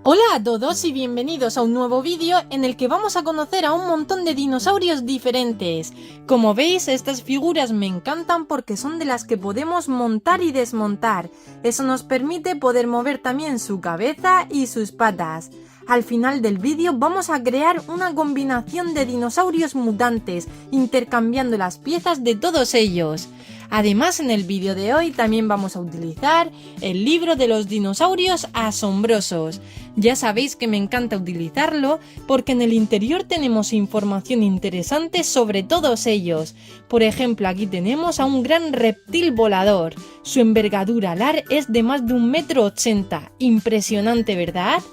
Hola a todos y bienvenidos a un nuevo vídeo en el que vamos a conocer a un montón de dinosaurios diferentes. Como veis, estas figuras me encantan porque son de las que podemos montar y desmontar. Eso nos permite poder mover también su cabeza y sus patas. Al final del vídeo vamos a crear una combinación de dinosaurios mutantes, intercambiando las piezas de todos ellos. Además, en el vídeo de hoy también vamos a utilizar el libro de los dinosaurios asombrosos. Ya sabéis que me encanta utilizarlo porque en el interior tenemos información interesante sobre todos ellos. Por ejemplo, aquí tenemos a un gran reptil volador. Su envergadura alar es de más de 1,80 m. Impresionante, ¿verdad?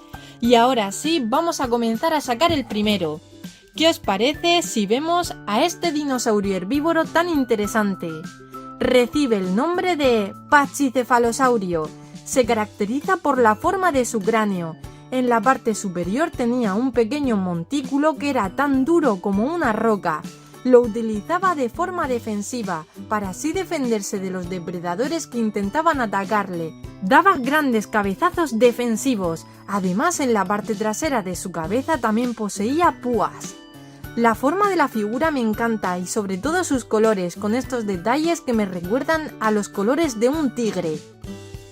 Y ahora sí, vamos a comenzar a sacar el primero. ¿Qué os parece si vemos a este dinosaurio herbívoro tan interesante? Recibe el nombre de Pachycephalosaurio. Se caracteriza por la forma de su cráneo. En la parte superior tenía un pequeño montículo que era tan duro como una roca. Lo utilizaba de forma defensiva, para así defenderse de los depredadores que intentaban atacarle. Daba grandes cabezazos defensivos. Además, en la parte trasera de su cabeza también poseía púas. La forma de la figura me encanta y sobre todo sus colores, con estos detalles que me recuerdan a los colores de un tigre.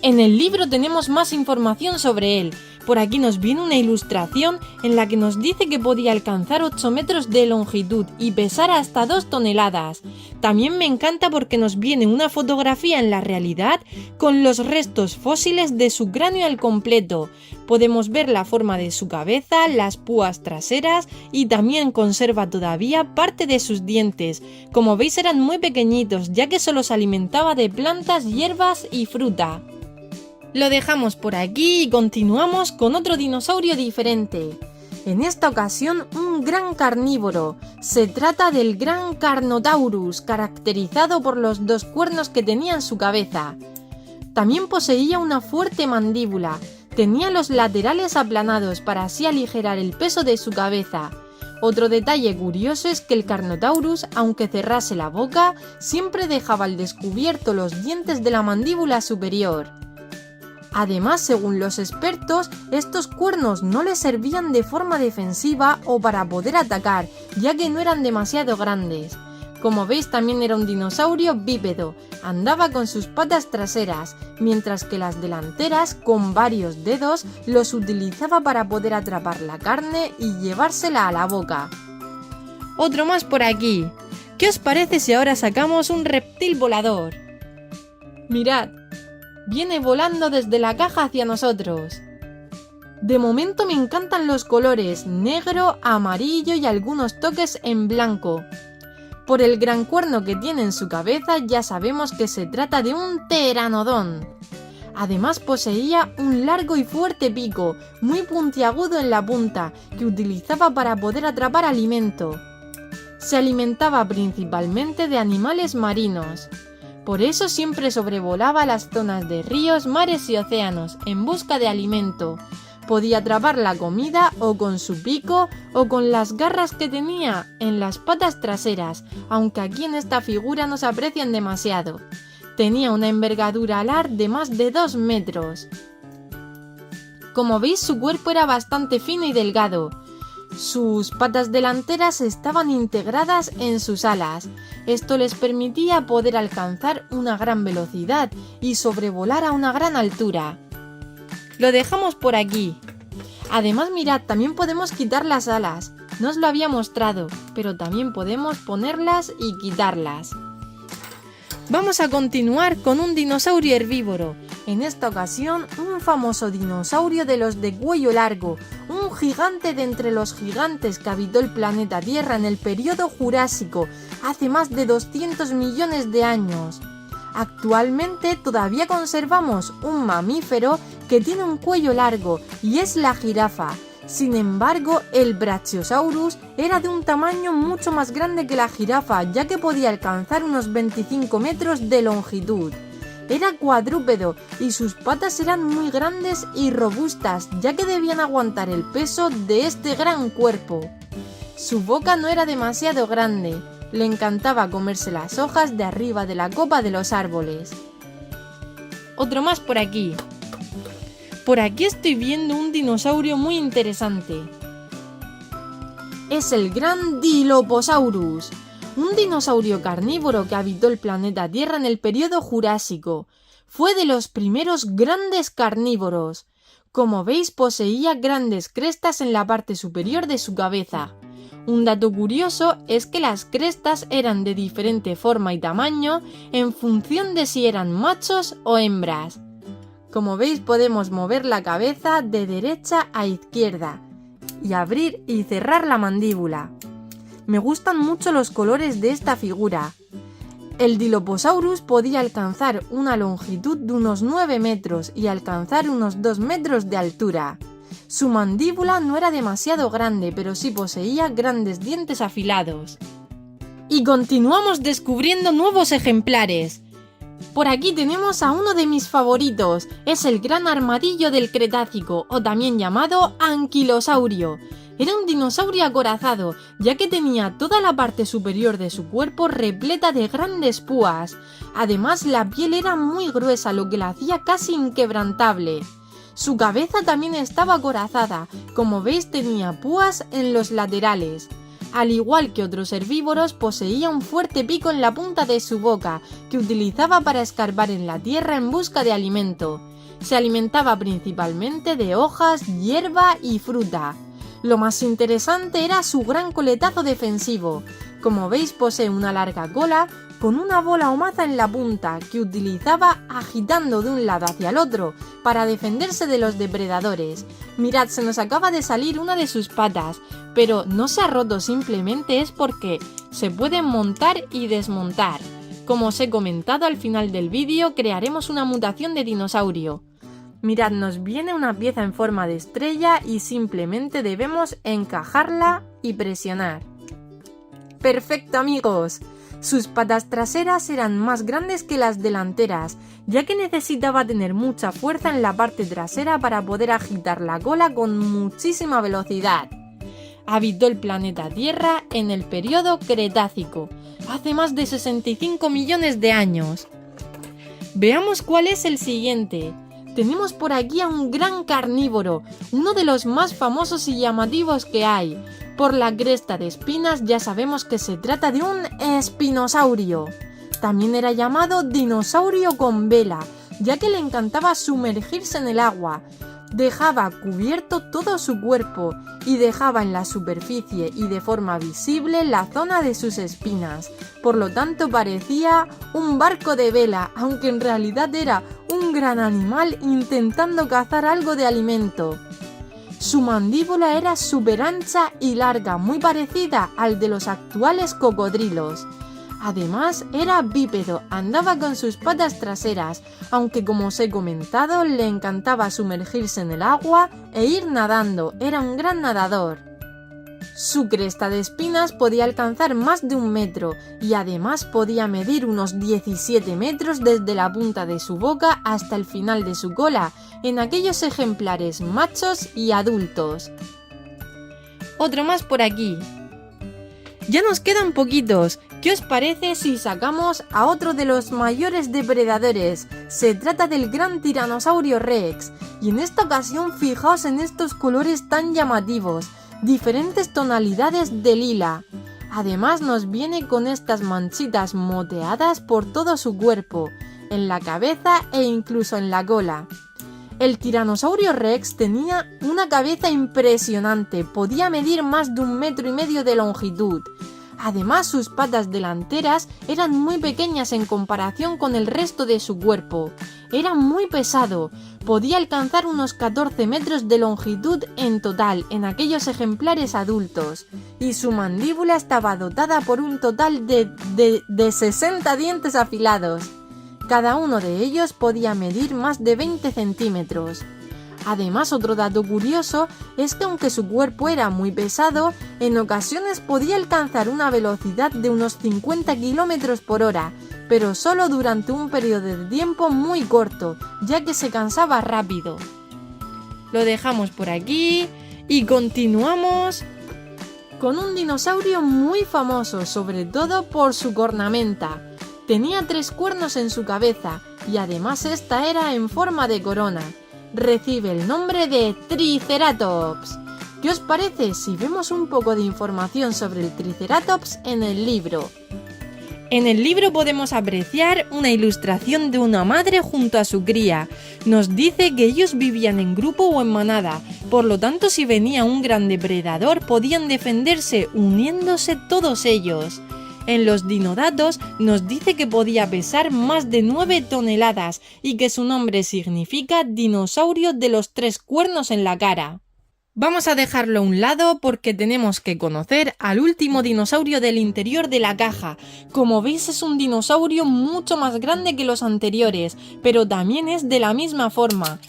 En el libro tenemos más información sobre él. Por aquí nos viene una ilustración en la que nos dice que podía alcanzar 8 metros de longitud y pesar hasta 2 toneladas. También me encanta porque nos viene una fotografía en la realidad con los restos fósiles de su cráneo al completo. Podemos ver la forma de su cabeza, las púas traseras y también conserva todavía parte de sus dientes. Como veis, eran muy pequeñitos, ya que solo se alimentaba de plantas, hierbas y fruta. Lo dejamos por aquí y continuamos con otro dinosaurio diferente. En esta ocasión, un gran carnívoro. Se trata del gran CARNOTAURUS, caracterizado por los 2 cuernos que tenía en su cabeza. También poseía una fuerte mandíbula. Tenía los laterales aplanados para así aligerar el peso de su cabeza. Otro detalle curioso es que el CARNOTAURUS, aunque cerrase la boca, siempre dejaba al descubierto los dientes de la mandíbula superior. Además, según los expertos, estos cuernos no le servían de forma defensiva o para poder atacar, ya que no eran demasiado grandes. Como veis, también era un dinosaurio bípedo, andaba con sus patas traseras, mientras que las delanteras, con varios dedos, los utilizaba para poder atrapar la carne y llevársela a la boca. Otro más por aquí. ¿Qué os parece si ahora sacamos un reptil volador? Mirad. Viene volando desde la caja hacia nosotros. De momento me encantan los colores negro, amarillo y algunos toques en blanco. Por el gran cuerno que tiene en su cabeza ya sabemos que se trata de un pteranodón. Además poseía un largo y fuerte pico, muy puntiagudo en la punta, que utilizaba para poder atrapar alimento. Se alimentaba principalmente de animales marinos. Por eso siempre sobrevolaba las zonas de ríos, mares y océanos en busca de alimento. Podía atrapar la comida o con su pico o con las garras que tenía en las patas traseras, aunque aquí en esta figura no se aprecian demasiado. Tenía una envergadura alar de más de 2 metros. Como veis, su cuerpo era bastante fino y delgado. Sus patas delanteras estaban integradas en sus alas. Esto les permitía poder alcanzar una gran velocidad y sobrevolar a una gran altura. Lo dejamos por aquí. Además, mirad, también podemos quitar las alas. No os lo había mostrado, pero también podemos ponerlas y quitarlas. Vamos a continuar con un dinosaurio herbívoro. En esta ocasión, un famoso dinosaurio de los de cuello largo, un gigante de entre los gigantes que habitó el planeta Tierra en el período Jurásico, hace más de 200 millones de años. Actualmente todavía conservamos un mamífero que tiene un cuello largo y es la jirafa. Sin embargo, el Brachiosaurus era de un tamaño mucho más grande que la jirafa, ya que podía alcanzar unos 25 metros de longitud. Era cuadrúpedo y sus patas eran muy grandes y robustas, ya que debían aguantar el peso de este gran cuerpo. Su boca no era demasiado grande, le encantaba comerse las hojas de arriba de la copa de los árboles. Otro más por aquí. Por aquí estoy viendo un dinosaurio muy interesante. Es el gran Dilophosaurus, un dinosaurio carnívoro que habitó el planeta Tierra en el período Jurásico. Fue de los primeros grandes carnívoros. Como veis, poseía grandes crestas en la parte superior de su cabeza. Un dato curioso es que las crestas eran de diferente forma y tamaño en función de si eran machos o hembras. Como veis, podemos mover la cabeza de derecha a izquierda y abrir y cerrar la mandíbula. Me gustan mucho los colores de esta figura. El Dilophosaurus podía alcanzar una longitud de unos 9 metros y alcanzar unos 2 metros de altura. Su mandíbula no era demasiado grande, pero sí poseía grandes dientes afilados. Y continuamos descubriendo nuevos ejemplares. Por aquí tenemos a uno de mis favoritos, es el gran armadillo del Cretácico, o también llamado Anquilosaurio. Era un dinosaurio acorazado, ya que tenía toda la parte superior de su cuerpo repleta de grandes púas. Además, la piel era muy gruesa, lo que la hacía casi inquebrantable. Su cabeza también estaba acorazada, como veis tenía púas en los laterales. Al igual que otros herbívoros, poseía un fuerte pico en la punta de su boca, que utilizaba para escarbar en la tierra en busca de alimento. Se alimentaba principalmente de hojas, hierba y fruta. Lo más interesante era su gran coletazo defensivo. Como veis, posee una larga cola con una bola o maza en la punta que utilizaba agitando de un lado hacia el otro para defenderse de los depredadores. Mirad, se nos acaba de salir una de sus patas, pero no se ha roto, simplemente es porque se pueden montar y desmontar. Como os he comentado al final del vídeo, crearemos una mutación de dinosaurio. Mirad, nos viene una pieza en forma de estrella y simplemente debemos encajarla y presionar. ¡Perfecto, amigos! Sus patas traseras eran más grandes que las delanteras, ya que necesitaba tener mucha fuerza en la parte trasera para poder agitar la cola con muchísima velocidad. Habitó el planeta Tierra en el período Cretácico, hace más de 65 millones de años. Veamos cuál es el siguiente. Tenemos por aquí a un gran carnívoro, uno de los más famosos y llamativos que hay. Por la cresta de espinas ya sabemos que se trata de un espinosaurio. También era llamado dinosaurio con vela, ya que le encantaba sumergirse en el agua. Dejaba cubierto todo su cuerpo y dejaba en la superficie y de forma visible la zona de sus espinas. Por lo tanto parecía un barco de vela, aunque en realidad era un gran animal intentando cazar algo de alimento. Su mandíbula era súper ancha y larga, muy parecida al de los actuales cocodrilos. Además, era bípedo, andaba con sus patas traseras, aunque como os he comentado, le encantaba sumergirse en el agua e ir nadando, era un gran nadador. Su cresta de espinas podía alcanzar más de 1 metro y además podía medir unos 17 metros desde la punta de su boca hasta el final de su cola, en aquellos ejemplares machos y adultos. Otro más por aquí. Ya nos quedan poquitos. ¿Qué os parece si sacamos a otro de los mayores depredadores? Se trata del gran Tiranosaurio Rex, y en esta ocasión fijaos en estos colores tan llamativos, diferentes tonalidades de lila. Además nos viene con estas manchitas moteadas por todo su cuerpo, en la cabeza e incluso en la cola. El Tiranosaurio Rex tenía una cabeza impresionante, podía medir más de 1,5 metros de longitud. Además, sus patas delanteras eran muy pequeñas en comparación con el resto de su cuerpo. Era muy pesado, podía alcanzar unos 14 metros de longitud en total en aquellos ejemplares adultos, y su mandíbula estaba dotada por un total de 60 dientes afilados. Cada uno de ellos podía medir más de 20 centímetros. Además, otro dato curioso es que aunque su cuerpo era muy pesado, en ocasiones podía alcanzar una velocidad de unos 50 km por hora, pero solo durante un periodo de tiempo muy corto, ya que se cansaba rápido. Lo dejamos por aquí y continuamos con un dinosaurio muy famoso, sobre todo por su cornamenta. Tenía 3 cuernos en su cabeza y además esta era en forma de corona. recibe el nombre de Triceratops. ¿Qué os parece si vemos un poco de información sobre el Triceratops en el libro? En el libro podemos apreciar una ilustración de una madre junto a su cría. Nos dice que ellos vivían en grupo o en manada, por lo tanto si venía un gran depredador podían defenderse uniéndose todos ellos. En los dinodatos nos dice que podía pesar más de 9 toneladas y que su nombre significa dinosaurio de los 3 cuernos en la cara. Vamos a dejarlo a un lado porque tenemos que conocer al último dinosaurio del interior de la caja. Como veis es un dinosaurio mucho más grande que los anteriores, pero también es de la misma forma.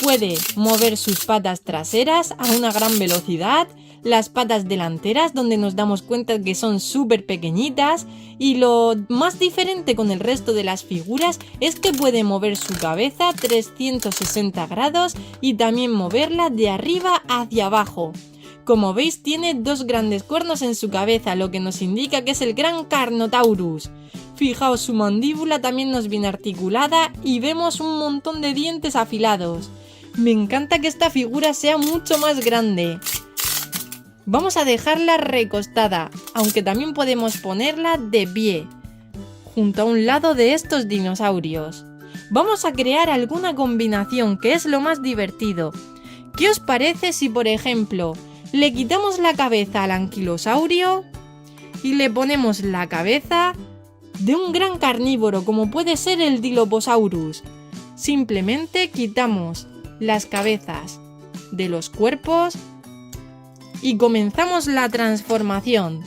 Puede mover sus patas traseras a una gran velocidad, las patas delanteras donde nos damos cuenta que son súper pequeñitas, y lo más diferente con el resto de las figuras es que puede mover su cabeza 360 grados y también moverla de arriba hacia abajo. Como veis tiene 2 grandes cuernos en su cabeza, lo que nos indica que es el gran CARNOTAURUS. Fijaos, su mandíbula también nos viene articulada y vemos un montón de dientes afilados. Me encanta que esta figura sea mucho más grande. Vamos a dejarla recostada, aunque también podemos ponerla de pie, junto a un lado de estos dinosaurios. Vamos a crear alguna combinación, que es lo más divertido. ¿Qué os parece si, por ejemplo, le quitamos la cabeza al anquilosaurio y le ponemos la cabeza de un gran carnívoro, como puede ser el Dilophosaurus? Simplemente quitamos las cabezas de los cuerpos y comenzamos la transformación.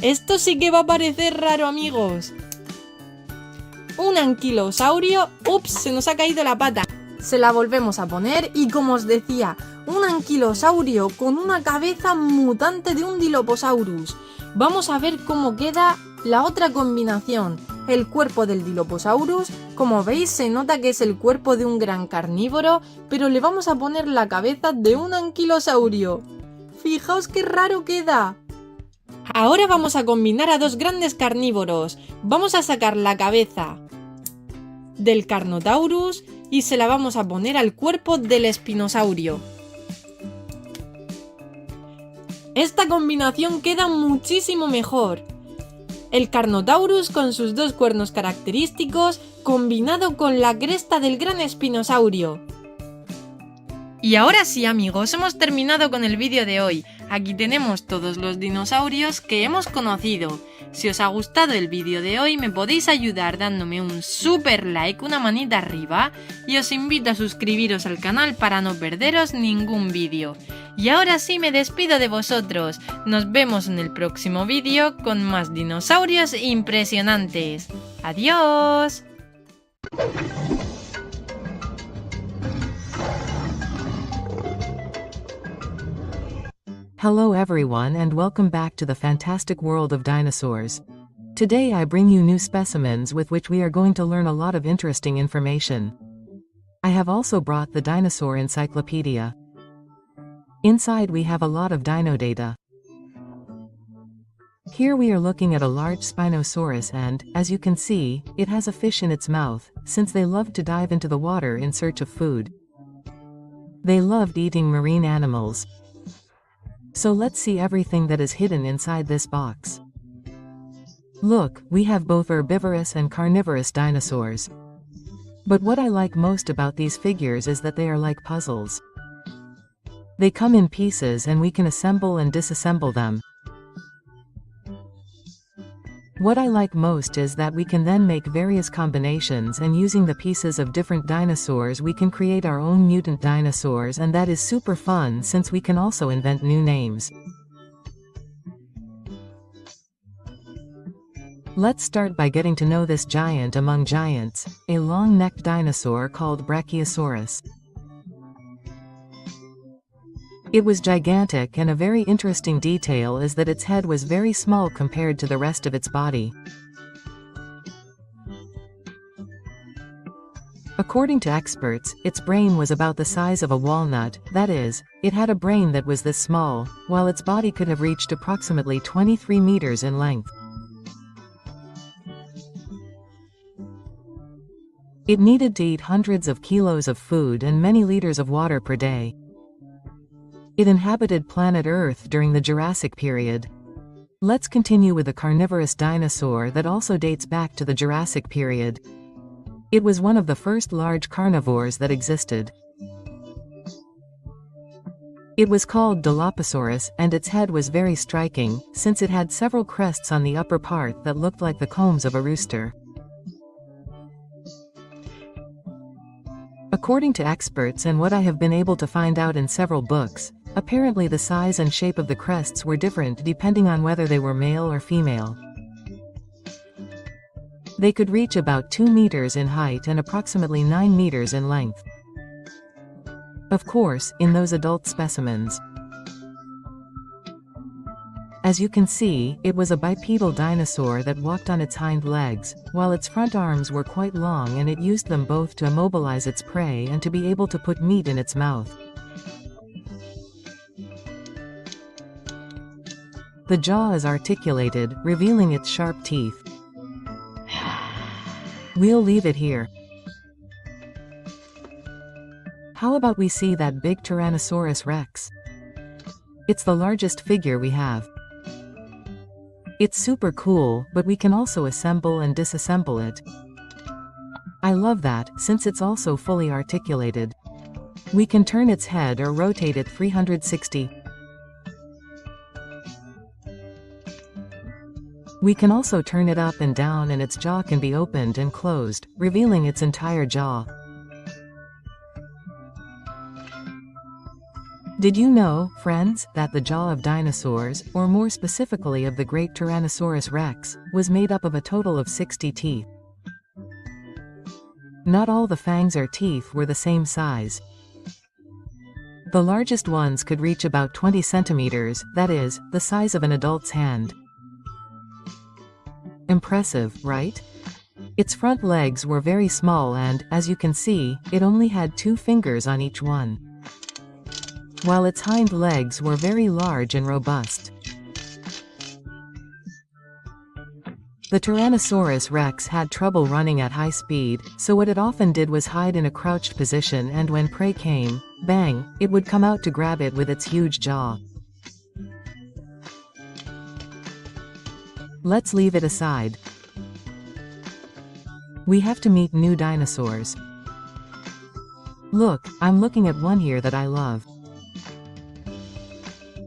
Esto sí que va a parecer raro, amigos. Un anquilosaurio. ¡Ups! Se nos ha caído la pata. Se la volvemos a poner y, como os decía, un anquilosaurio con una cabeza mutante de un Dilophosaurus. Vamos a ver cómo queda la otra combinación. El cuerpo del Dilophosaurus, como veis se nota que es el cuerpo de un gran carnívoro, pero le vamos a poner la cabeza de un anquilosaurio. Fijaos qué raro queda. Ahora vamos a combinar a 2 grandes carnívoros. Vamos a sacar la cabeza del CARNOTAURUS y se la vamos a poner al cuerpo del espinosaurio. Esta combinación queda muchísimo mejor. El CARNOTAURUS con sus 2 cuernos característicos combinado con la cresta del gran espinosaurio. Y ahora sí, amigos, hemos terminado con el vídeo de hoy. Aquí tenemos todos los dinosaurios que hemos conocido. Si os ha gustado el vídeo de hoy me podéis ayudar dándome un super like, una manita arriba, y os invito a suscribiros al canal para no perderos ningún vídeo. Y ahora sí me despido de vosotros. Nos vemos en el próximo vídeo con más dinosaurios impresionantes. ¡Adiós! Hello everyone and welcome back to the fantastic world of dinosaurs. Today I bring you new specimens with which we are going to learn a lot of interesting information. I have also brought the Dinosaur Encyclopedia. Inside we have a lot of dino data. Here we are looking at a large Spinosaurus and, as you can see, it has a fish in its mouth, since they loved to dive into the water in search of food. They loved eating marine animals. So let's see everything that is hidden inside this box. Look, we have both herbivorous and carnivorous dinosaurs. But what I like most about these figures is that they are like puzzles. They come in pieces and we can assemble and disassemble them. What I like most is that we can then make various combinations, and using the pieces of different dinosaurs we can create our own mutant dinosaurs, and that is super fun since we can also invent new names. Let's start by getting to know this giant among giants, a long-necked dinosaur called Brachiosaurus. It was gigantic, and a very interesting detail is that its head was very small compared to the rest of its body. According to experts, its brain was about the size of a walnut, that is, it had a brain that was this small, while its body could have reached approximately 23 meters in length. It needed to eat hundreds of kilos of food and many liters of water per day. It inhabited planet Earth during the Jurassic period. Let's continue with a carnivorous dinosaur that also dates back to the Jurassic period. It was one of the first large carnivores that existed. It was called Dilophosaurus, and its head was very striking, since it had several crests on the upper part that looked like the combs of a rooster. According to experts and what I have been able to find out in several books, apparently the size and shape of the crests were different depending on whether they were male or female. They could reach about 2 meters in height and approximately 9 meters in length. Of course, in those adult specimens. As you can see, it was a bipedal dinosaur that walked on its hind legs, while its front arms were quite long, and it used them both to immobilize its prey and to be able to put meat in its mouth. The jaw is articulated, revealing its sharp teeth. We'll leave it here. How about we see that big Tyrannosaurus Rex? It's the largest figure we have. It's super cool, but we can also assemble and disassemble it. I love that, since it's also fully articulated. We can turn its head or rotate it 360. We can also turn it up and down, and its jaw can be opened and closed, revealing its entire jaw. Did you know, friends, that the jaw of dinosaurs, or more specifically of the great Tyrannosaurus Rex, was made up of a total of 60 teeth? Not all the fangs or teeth were the same size. The largest ones could reach about 20 centimeters, that is, the size of an adult's hand. Impressive, right? Its front legs were very small and, as you can see, it only had 2 fingers on each one, while its hind legs were very large and robust. The Tyrannosaurus Rex had trouble running at high speed, so what it often did was hide in a crouched position, and when prey came, bang, it would come out to grab it with its huge jaw. Let's leave it aside. We have to meet new dinosaurs. Look, I'm looking at one here that I love.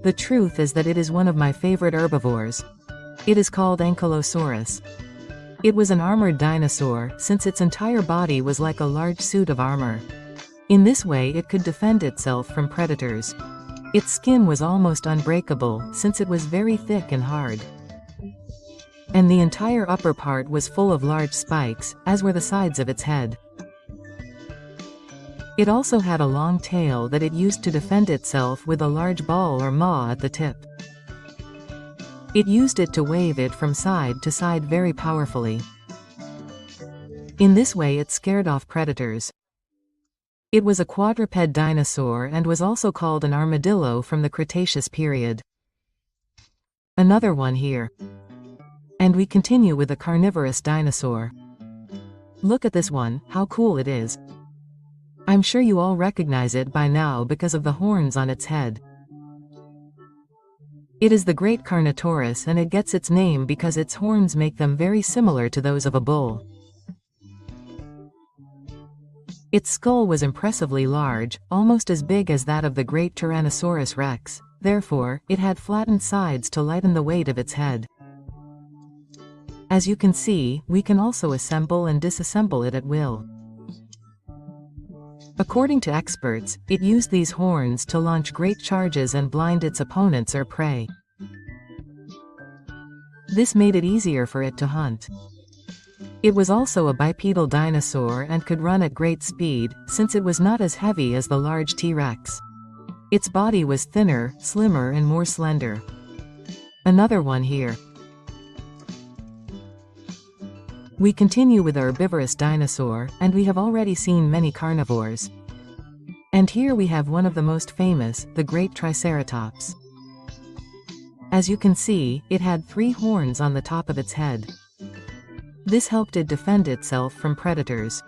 The truth is that it is one of my favorite herbivores. It is called Ankylosaurus. It was an armored dinosaur, since its entire body was like a large suit of armor. In this way it could defend itself from predators. Its skin was almost unbreakable, since it was very thick and hard. And the entire upper part was full of large spikes, as were the sides of its head. It also had a long tail that it used to defend itself with a large ball or maw at the tip. It used it to wave it from side to side very powerfully. In this way it scared off predators. It was a quadruped dinosaur and was also called an armadillo from the Cretaceous period. Another one here. And we continue with a carnivorous dinosaur. Look at this one, how cool it is. I'm sure you all recognize it by now because of the horns on its head. It is the Great Carnotaurus, and it gets its name because its horns make them very similar to those of a bull. Its skull was impressively large, almost as big as that of the Great Tyrannosaurus Rex. Therefore, it had flattened sides to lighten the weight of its head. As you can see, we can also assemble and disassemble it at will. According to experts, it used these horns to launch great charges and blind its opponents or prey. This made it easier for it to hunt. It was also a bipedal dinosaur and could run at great speed, since it was not as heavy as the large T-Rex. Its body was thinner, slimmer and more slender. Another one here. We continue with a herbivorous dinosaur, and we have already seen many carnivores. And here we have one of the most famous, the Great Triceratops. As you can see, it had 3 horns on the top of its head. This helped it defend itself from predators.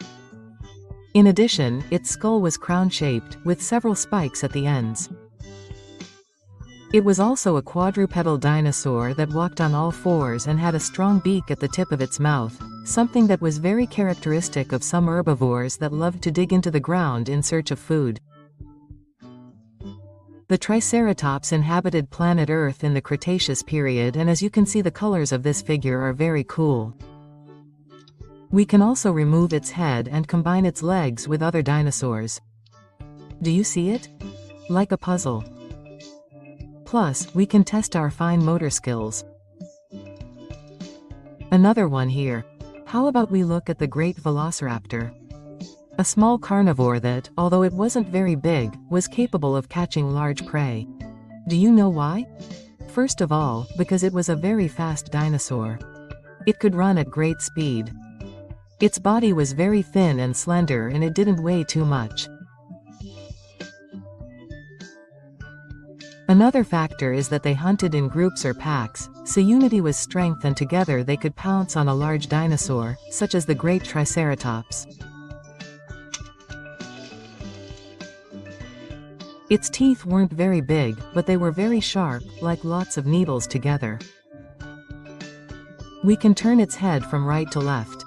In addition, its skull was crown-shaped, with several spikes at the ends. It was also a quadrupedal dinosaur that walked on all fours and had a strong beak at the tip of its mouth, something that was very characteristic of some herbivores that loved to dig into the ground in search of food. The Triceratops inhabited planet Earth in the Cretaceous period, and as you can see, the colors of this figure are very cool. We can also remove its head and combine its legs with other dinosaurs. Do you see it? Like a puzzle. Plus, we can test our fine motor skills. Another one here. How about we look at the great Velociraptor? A small carnivore that, although it wasn't very big, was capable of catching large prey. Do you know why? First of all, because it was a very fast dinosaur. It could run at great speed. Its body was very thin and slender, and it didn't weigh too much. Another factor is that they hunted in groups or packs, so unity was strength, and together they could pounce on a large dinosaur, such as the great Triceratops. Its teeth weren't very big, but they were very sharp, like lots of needles together. We can turn its head from right to left.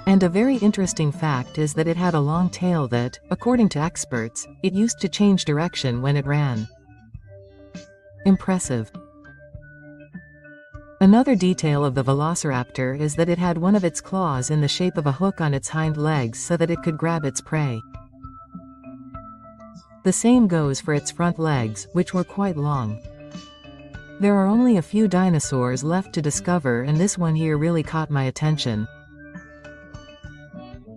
And a very interesting fact is that it had a long tail that, according to experts, it used to change direction when it ran. Impressive. Another detail of the Velociraptor is that it had one of its claws in the shape of a hook on its hind legs so that it could grab its prey. The same goes for its front legs, which were quite long. There are only a few dinosaurs left to discover, and this one here really caught my attention.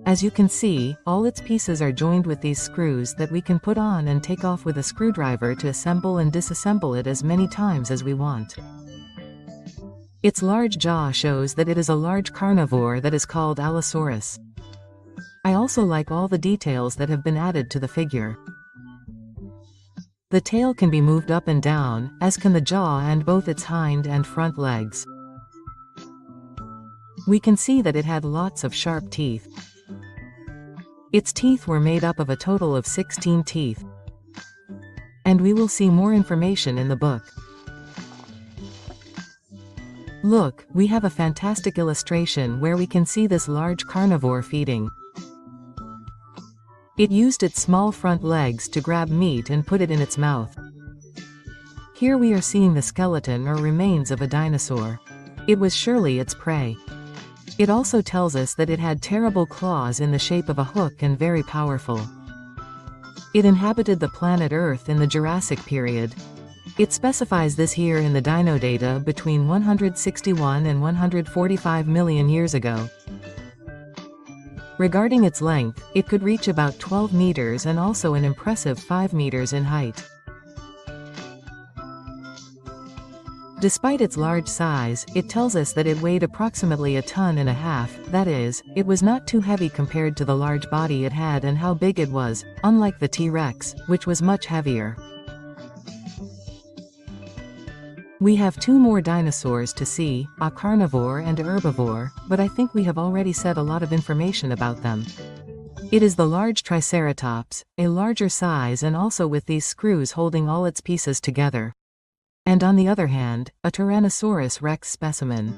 As you can see, all its pieces are joined with these screws that we can put on and take off with a screwdriver to assemble and disassemble it as many times as we want. Its large jaw shows that it is a large carnivore that is called Allosaurus. I also like all the details that have been added to the figure. The tail can be moved up and down, as can the jaw and both its hind and front legs. We can see that it had lots of sharp teeth. Its teeth were made up of a total of 16 teeth. And we will see more information in the book. Look, we have a fantastic illustration where we can see this large carnivore feeding. It used its small front legs to grab meat and put it in its mouth. Here we are seeing the skeleton or remains of a dinosaur. It was surely its prey. It also tells us that it had terrible claws in the shape of a hook and very powerful. It inhabited the planet Earth in the Jurassic period. It specifies this here in the dino data between 161 and 145 million years ago. Regarding its length, it could reach about 12 meters and also an impressive 5 meters in height. Despite its large size, it tells us that it weighed approximately 1.5 tons, that is, it was not too heavy compared to the large body it had and how big it was, unlike the T-Rex, which was much heavier. We have two more dinosaurs to see, a carnivore and a herbivore, but I think we have already said a lot of information about them. It is the large Triceratops, a larger size and also with these screws holding all its pieces together. And on the other hand, a Tyrannosaurus Rex specimen.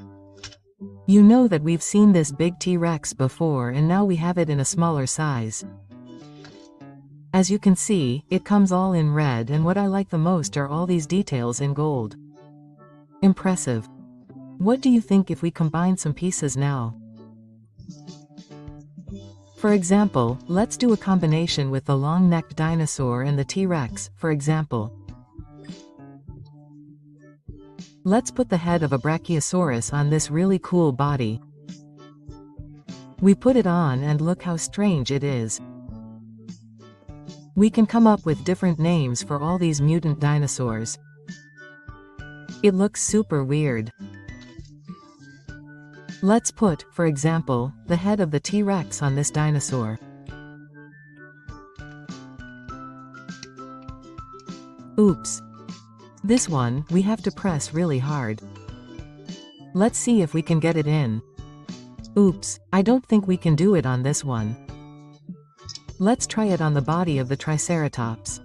You know that we've seen this big T-Rex before, and now we have it in a smaller size. As you can see, it comes all in red, and what I like the most are all these details in gold. Impressive. What do you think if we combine some pieces now? For example, let's do a combination with the long-necked dinosaur and the T-Rex, for example. Let's put the head of a Brachiosaurus on this really cool body. We put it on and look how strange it is. We can come up with different names for all these mutant dinosaurs. It looks super weird. Let's put, for example, the head of the T-Rex on this dinosaur. Oops. This one, we have to press really hard. Let's see if we can get it in. Oops, I don't think we can do it on this one. Let's try it on the body of the Triceratops.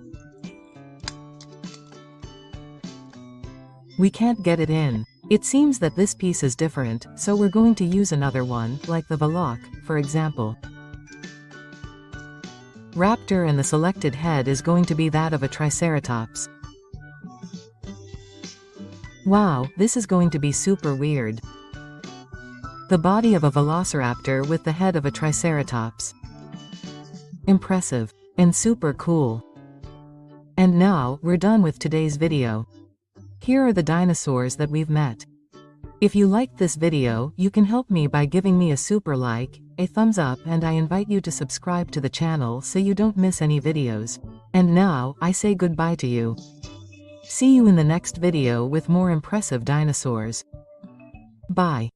We can't get it in. It seems that this piece is different, so we're going to use another one, like the Veloc, for example. Raptor, and the selected head is going to be that of a Triceratops. Wow, this is going to be super weird. The body of a Velociraptor with the head of a Triceratops. Impressive. And super cool. And now, we're done with today's video. Here are the dinosaurs that we've met. If you liked this video, you can help me by giving me a super like, a thumbs up, and I invite you to subscribe to the channel so you don't miss any videos. And now, I say goodbye to you. See you in the next video with more impressive dinosaurs. Bye.